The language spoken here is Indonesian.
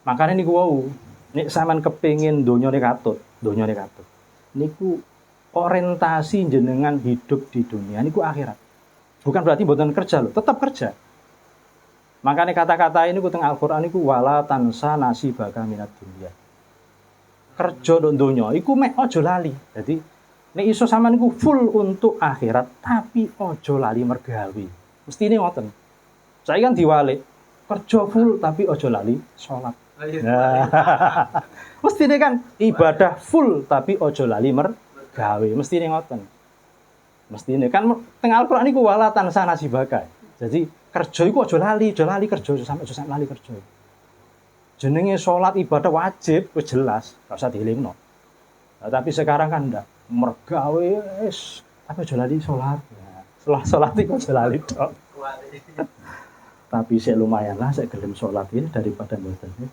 Makanya niku wau, nek sampean kepengin donyane katut, niku orientasi jenengan hidup di dunia niku akhirat. Bukan berarti mboten kerja loh, tetap kerja. Makanya kata-kata ini ku teng Al-Qur'an niku wala tansa nasibaka minad dunya. Kerja ndok donya iku mek aja lali. Jadi nek iso sampean niku full untuk akhirat tapi aja lali mergawe. Mestine ngoten. Saya kan diwalik, kerja full tapi aja lali salat. Nah, mestine kan ibadah full tapi aja lali mergawe. Mestine ngoten. Mestine kan teng Al-Qur'an niku wala tansa nasibaka. Jadi kerja iku aja lali kerja sampai lali kerja. Jenenge salat ibadah wajib wis jelas, gak usah dielingno. Nah, tapi sekarang kan ndak mergawe wis tapi aja lali salat. Nah, salat iku aja lali tok. Tapi saya lumayan lah saya gelem salat ini daripada mboten.